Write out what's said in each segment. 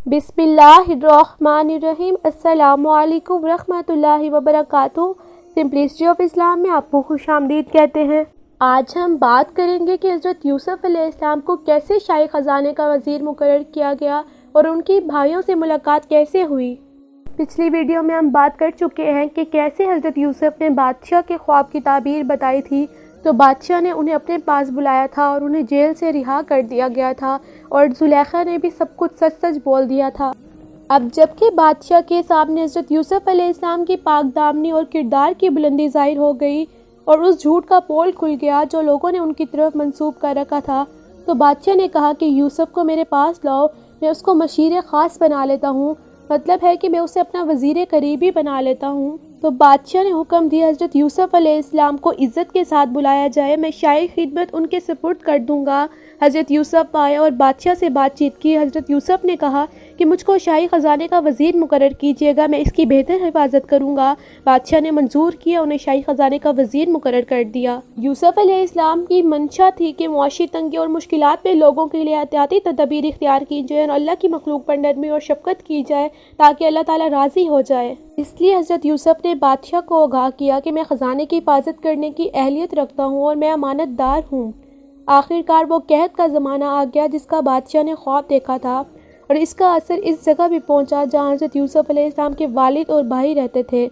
बिस्मिल्लाहिर्रहमानिर्रहीम। अस्सलामु अलैकुम रहमतुल्लाहि व बरकातुहू। सिंपलिसिटी ऑफ इस्लाम में आपको खुशामदीद कहते हैं। आज हम बात करेंगे कि हज़रत यूसुफ अलैहिस्सलाम को कैसे शाही ख़जाने का वज़ीर मुकर्रर किया गया और उनकी भाइयों से मुलाकात कैसे हुई। पिछली वीडियो में हम बात कर चुके हैं कि कैसे हज़रत यूसुफ ने बादशाह के ख्वाब की ताबीर बताई थी, तो बादशाह ने उन्हें अपने पास बुलाया था और उन्हें जेल से रिहा कर दिया गया था और जुलेखा ने भी सब कुछ सच सच बोल दिया था। अब जबकि बादशाह के सामने हज़रत यूसुफ अलैहिस्सलाम की पाकदामनी और किरदार की बुलंदी ज़ाहिर हो गई और उस झूठ का पोल खुल गया जो लोगों ने उनकी तरफ मंसूब कर रखा था, तो बादशाह ने कहा कि यूसुफ को मेरे पास लाओ, मैं उसको मशीर ख़ास बना लेता हूँ, मतलब है कि मैं उसे अपना वज़ीर करीबी बना लेता हूँ। तो बादशाह ने हुक्म दिया हज़रत यूसुफ अलैहिस्सलाम को इज़्ज़त के साथ बुलाया जाए, मैं शाही खिदमत उनके सुपुर्द कर दूंगा। हज़रत यूसुफ आए और बादशाह से बातचीत की। हज़रत यूसुफ ने कहा कि मुझको शाही ख़जाने का वज़ीर मुकर्रर कीजिएगा, मैं इसकी बेहतर हिफाजत करूँगा। बादशाह ने मंजूर किया, उन्हें शाही ख़जाने का वज़ीर मुकर्रर कर दिया। यूसुफ अलैहिस्सलाम की मंशा थी कि मुआशी तंगी और मुश्किलात में लोगों के लिए एहतियाती तदबीर इख्तियार की जाए और अल्लाह की मखलूक पर नरमी और शफ़क़त की जाए ताकि अल्लाह ताला राज़ी हो जाए। इसलिए हज़रत यूसुफ ने बादशाह को आगाह किया कि मैं ख़जाने की हिफाजत करने की अहलियत रखता हूँ और मैं अमानतदार हूँ। आखिरकार वो कहत का ज़माना आ गया जिसका बादशाह ने ख्वाब देखा था और इसका असर इस जगह भी पहुँचा जहाँ हज़रत यूसुफ अलैहिस्सलाम के वालिद और भाई रहते थे।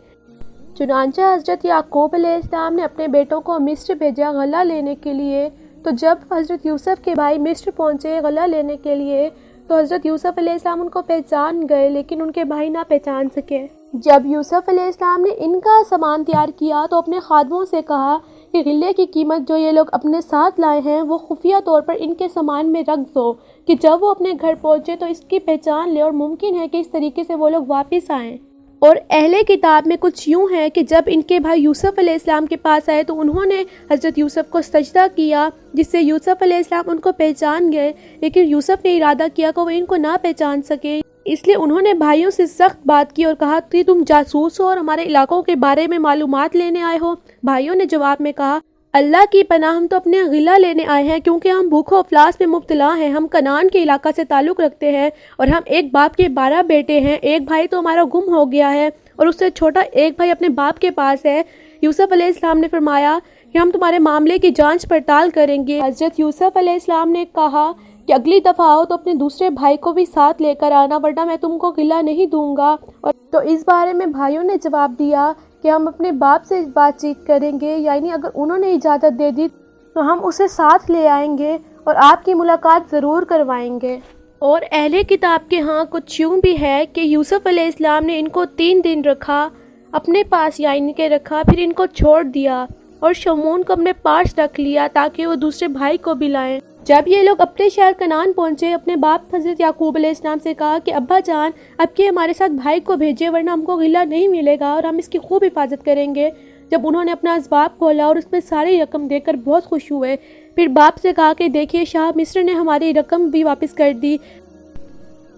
चुनांचे हज़रत याकूब अलैहिस्सलाम ने अपने बेटों को मिस्र भेजा गला लेने के लिए। तो जब हज़रत यूसुफ के भाई मिस्र पहुँचे गला लेने के लिए, तो हज़रत यूसुफ अलैहिस्सलाम उनको पहचान गए, लेकिन उनके भाई ना पहचान सके। जब यूसुफ अलैहिस्सलाम ने इनका सामान तैयार किया तो अपने खादमों से कहा कि गिल्ले की कीमत जो ये लोग अपने साथ लाए हैं वो खुफिया तौर पर इनके सामान में रख दो कि जब वो अपने घर पहुँचे तो इसकी पहचान ले और मुमकिन है कि इस तरीके से वो लोग वापस आएँ। और अहले किताब में कुछ यूँ है कि जब इनके भाई यूसुफ अलैहिस्सलाम के पास आए तो उन्होंने हज़रत यूसुफ को सजदा किया, जिससे यूसुफ अलैहिस्सलाम उनको पहचान गए, लेकिन यूसुफ ने इरादा किया कि वो इनको ना पहचान सके, इसलिए उन्होंने भाइयों से सख्त बात की और कहा कि तुम जासूस हो और हमारे इलाकों के बारे में मालूमात लेने आए हो। भाइयों ने जवाब में कहा, अल्लाह की पनाह, हम तो अपने गिला लेने आए हैं क्योंकि हम भूखो अफलास में मुब्तला हैं। हम कनान के इलाका से ताल्लुक़ रखते हैं और हम एक बाप के 12 बेटे हैं। एक भाई तो हमारा गुम हो गया है और उससे छोटा एक भाई अपने बाप के पास है। यूसुफ अलैहिस्सलाम ने फरमाया कि हम तुम्हारे मामले की जांच पड़ताल करेंगे। हज़रत यूसुफ अलैहिस्सलाम ने कहा कि अगली दफ़ा आओ तो अपने दूसरे भाई को भी साथ लेकर आना, वरना मैं तुमको गिला नहीं दूंगा। और तो इस बारे में भाइयों ने जवाब दिया कि हम अपने बाप से बातचीत करेंगे, यानी अगर उन्होंने इजाज़त दे दी तो हम उसे साथ ले आएंगे और आपकी मुलाकात ज़रूर करवाएंगे। और अहले किताब के हाँ कुछ यूँ भी है कि यूसुफ अलैहिस्सलाम ने इनको 3 दिन रखा अपने पास, यानी के रखा, फिर इनको छोड़ दिया और शमून को अपने पास रख लिया ताकि वो दूसरे भाई को भी लाएं। जब ये लोग अपने शहर कनान पहुँचे, अपने बाप हज़रत याकूब अलैहिस्सलाम से कहा कि अब्बा जान अब के हमारे साथ भाई को भेजे, वरना हमको गिला नहीं मिलेगा और हम इसकी खूब हिफाजत करेंगे। जब उन्होंने अपना असबाब खोला और उसमें सारी रकम देकर बहुत खुश हुए, फिर बाप से कहा कि देखिए शाह मिस्र ने हमारी रकम भी वापस कर दी,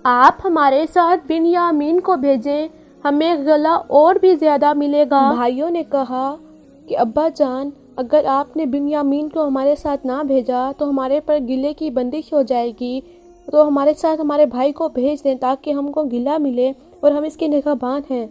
आप हमारे साथ बिन्यामीन को भेजें, हमें गला और भी ज़्यादा मिलेगा। भाइयों ने कहा कि अब्बा जान अगर आपने बिन्यामीन को हमारे साथ ना भेजा तो हमारे पर गिले की बंदिश हो जाएगी, तो हमारे साथ हमारे भाई को भेज दें ताकि हमको गिला मिले और हम इसके निगहबान हैं।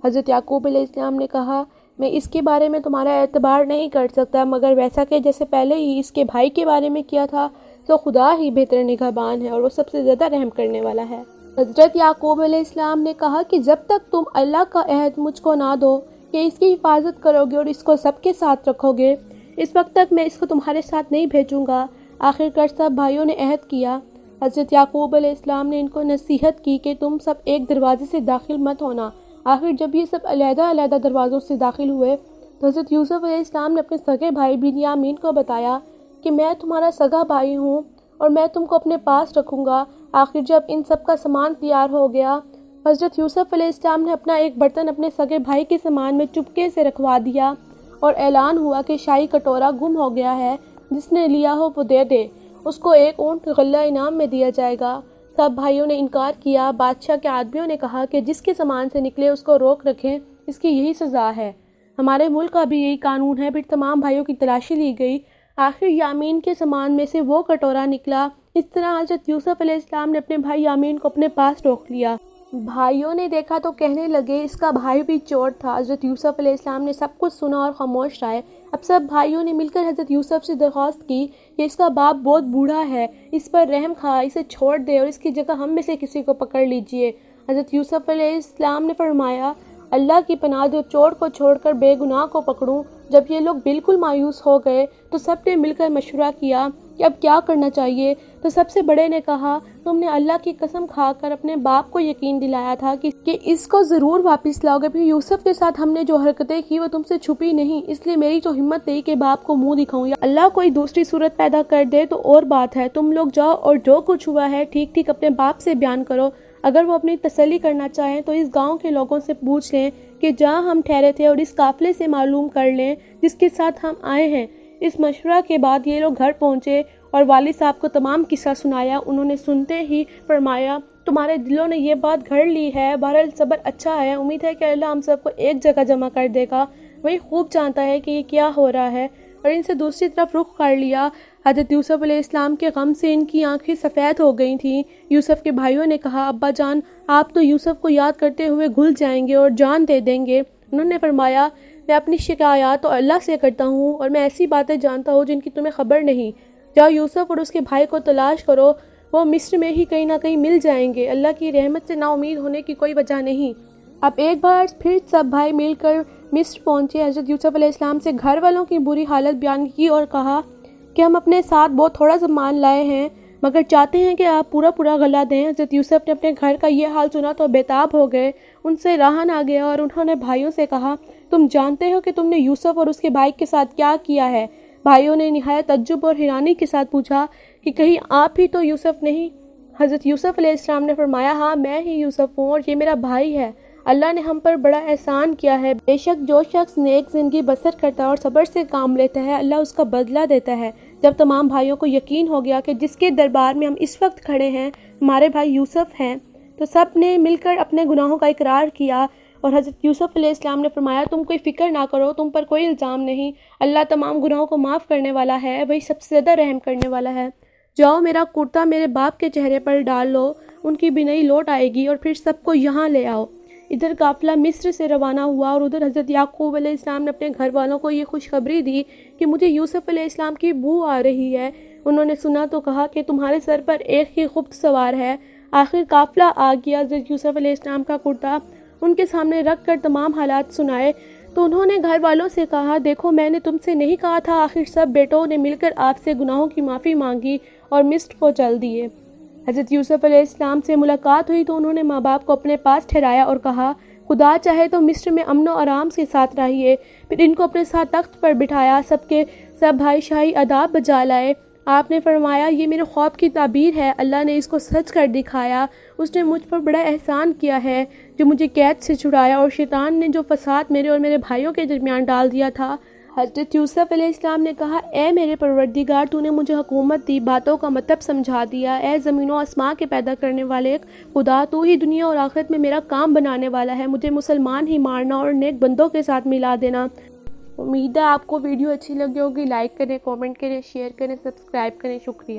हज़रत याकूब अलैहिस्सलाम ने कहा मैं इसके बारे में तुम्हारा एतबार नहीं कर सकता, मगर वैसा कि जैसे पहले ही इसके भाई के बारे में किया था, तो खुदा ही बेहतर निगहबान है और वो सबसे ज़्यादा रहम करने वाला है। हज़रत याकूब अलैहिस्सलाम ने कहा कि जब तक तुम अल्लाह का अहद मुझको ना दो कि इसकी हिफाजत करोगे और इसको सबके साथ रखोगे, इस वक्त तक मैं इसको तुम्हारे साथ नहीं भेजूंगा। आखिरकार सब भाइयों ने अहद किया। हज़रत याकूब अलैहिस्सलाम ने इनको नसीहत की कि तुम सब एक दरवाजे से दाखिल मत होना। आखिर जब ये सब अलग-अलग दरवाज़ों से दाखिल हुए तो हज़रत यूसुफ अलैहिस्सलाम ने अपने सगे भाई बिन्यामीन को बताया कि मैं तुम्हारा सगा भाई हूँ और मैं तुमको अपने पास रखूँगा। आखिर जब इन सब का सामान तैयार हो गया, हज़रत यूसुफ अलैहिस्सलाम ने अपना एक बर्तन अपने सगे भाई के सामान में चुपके से रखवा दिया और ऐलान हुआ कि शाही कटोरा गुम हो गया है, जिसने लिया हो वो दे दे, उसको एक ऊँट गल्ला इनाम में दिया जाएगा। सब भाइयों ने इनकार किया। बादशाह के आदमियों ने कहा कि जिसके सामान से निकले उसको रोक रखें, इसकी यही सज़ा है, हमारे मुल्क का भी यही कानून है। फिर तमाम भाइयों की तलाशी ली गई। आखिर यामीन के सामान में से वो कटोरा निकला اس طرح حضرت یوسف علیہ السلام نے اپنے بھائی یامین کو اپنے پاس روک لیا۔ بھائیوں نے دیکھا تو کہنے لگے اس کا بھائی بھی چور تھا۔ حضرت یوسف علیہ السلام نے سب کچھ سنا اور خاموش رہے۔ اب سب بھائیوں نے مل کر حضرت یوسف سے درخواست کی کہ اس کا باپ بہت بوڑھا ہے، اس پر رحم کھا، اسے چھوڑ دے اور اس کی جگہ ہم میں سے کسی کو پکڑ لیجئے۔ حضرت یوسف علیہ السلام نے فرمایا، اللہ کی پناہ دو، چور کو چھوڑ کر بے گناہ کو پکڑوں۔ جب یہ لوگ بالکل مایوس ہو گئے تو سب نے مل کر مشورہ کیا کہ اب کیا کرنا چاہیے۔ تو سب سے بڑے نے کہا، تم نے اللہ کی قسم کھا کر اپنے باپ کو یقین دلایا تھا کہ اس کو ضرور واپس لاؤ گے، پھر یوسف کے ساتھ ہم نے جو حرکتیں کی وہ تم سے چھپی نہیں، اس لیے میری تو ہمت نہیں کہ باپ کو منہ دکھاؤں، یا اللہ کوئی دوسری صورت پیدا کر دے تو اور بات ہے۔ تم لوگ جاؤ اور جو کچھ ہوا ہے ٹھیک ٹھیک اپنے باپ سے بیان کرو۔ اگر وہ اپنی تسلی کرنا چاہیں تو اس گاؤں کے لوگوں سے پوچھ لیں کہ جہاں ہم ٹھہرے تھے، اور اس قافلے سے معلوم کر لیں جس کے ساتھ ہم آئے ہیں۔ اس مشورہ کے بعد یہ لوگ گھر پہنچے اور والد صاحب کو تمام قصہ سنایا۔ انہوں نے سنتے ہی فرمایا، تمہارے دلوں نے یہ بات گھڑ لی ہے، بہرحال صبر اچھا ہے، امید ہے کہ اللہ ہم سب کو ایک جگہ جمع کر دے گا، وہی خوب جانتا ہے کہ یہ کیا ہو رہا ہے۔ اور ان سے دوسری طرف رخ کر لیا۔ حضرت یوسف علیہ السلام کے غم سے ان کی آنکھیں سفید ہو گئی تھیں۔ یوسف کے بھائیوں نے کہا، ابا جان آپ تو یوسف کو یاد کرتے ہوئے گھل جائیں گے اور جان دے دیں گے۔ انہوں نے فرمایا، میں اپنی شکایات تو اللہ سے کرتا ہوں اور میں ایسی باتیں جانتا ہوں جن کی تمہیں خبر نہیں۔ جاؤ یوسف اور اس کے بھائی کو تلاش کرو، وہ مصر میں ہی کہیں نہ کہیں مل جائیں گے، اللہ کی رحمت سے نا امید ہونے کی کوئی وجہ نہیں۔ اب ایک بار پھر سب بھائی مل کر مصر پہنچے۔ حضرت یوسف علیہ السلام سے گھر والوں کی بری حالت بیان کی اور کہا کہ ہم اپنے ساتھ بہت تھوڑا سامان لائے ہیں، مگر چاہتے ہیں کہ آپ پورا غلہ دیں۔ حضرت یوسف نے اپنے گھر کا یہ حال سنا تو بےتاب ہو گئے، ان سے رہا نہ گیا اور انہوں نے بھائیوں سے کہا، تم جانتے ہو کہ تم نے یوسف اور اس کے بھائی کے ساتھ کیا کیا ہے؟ بھائیوں نے نہایت تعجب اور حیرانی کے ساتھ پوچھا کہ کہیں آپ ہی تو یوسف نہیں؟ حضرت یوسف علیہ السلام نے فرمایا، ہاں میں ہی یوسف ہوں اور یہ میرا بھائی ہے۔ اللہ نے ہم پر بڑا احسان کیا ہے، بے شک جو شخص نیک زندگی بسر کرتا ہے اور صبر سے کام لیتا ہے اللہ اس کا بدلہ دیتا ہے۔ جب تمام بھائیوں کو یقین ہو گیا کہ جس کے دربار میں ہم اس وقت کھڑے ہیں ہمارے بھائی یوسف ہیں، تو سب نے مل کر اپنے گناہوں کا اقرار کیا اور حضرت یوسف علیہ السلام نے فرمایا، تم کوئی فکر نہ کرو، تم پر کوئی الزام نہیں، اللہ تمام گناہوں کو معاف کرنے والا ہے، وہی سب سے زیادہ رحم کرنے والا ہے۔ جاؤ میرا کرتا میرے باپ کے چہرے پر ڈال لو، ان کی بینائی لوٹ آئے گی، اور پھر سب کو یہاں لے آؤ۔ ادھر قافلہ مصر سے روانہ ہوا اور ادھر حضرت یعقوب علیہ السلام نے اپنے گھر والوں کو یہ خوشخبری دی کہ مجھے یوسف علیہ السلام کی بو آ رہی ہے۔ انہوں نے سنا تو کہا کہ تمہارے سر پر ایک ہی خبط سوار ہے۔ آخر قافلہ آ گیا۔ حضرت یوسف علیہ السلام کا کرتا ان کے سامنے رکھ کر تمام حالات سنائے تو انہوں نے گھر والوں سے کہا، دیکھو میں نے تم سے نہیں کہا تھا؟ آخر سب بیٹوں نے مل کر آپ سے گناہوں کی معافی مانگی اور مصر کو چل دیے۔ حضرت یوسف علیہ السلام سے ملاقات ہوئی تو انہوں نے ماں باپ کو اپنے پاس ٹھہرایا اور کہا، خدا چاہے تو مصر میں امن و آرام کے ساتھ رہیے۔ پھر ان کو اپنے ساتھ تخت پر بٹھایا، سب کے سب بھائی شاہی آداب بجا لائے۔ آپ نے فرمایا، یہ میرے خواب کی تعبیر ہے، اللہ نے اس کو سچ کر دکھایا، اس نے مجھ پر بڑا احسان کیا ہے جو مجھے قید سے چھڑایا، اور شیطان نے جو فساد میرے اور میرے بھائیوں کے درمیان ڈال دیا تھا۔ حضرت یوسف علیہ السلام نے کہا، اے میرے پروردگار، تو نے مجھے حکومت دی، باتوں کا مطلب سمجھا دیا، اے زمین و آسمان کے پیدا کرنے والے خدا، تو ہی دنیا اور آخرت میں میرا کام بنانے والا ہے، مجھے مسلمان ہی مارنا اور نیک بندوں کے ساتھ ملا دینا۔ امید ہے آپ کو ویڈیو اچھی لگی ہوگی، لائک کریں، کامنٹ کریں، شیئر کریں، سبسکرائب کریں، شکریہ۔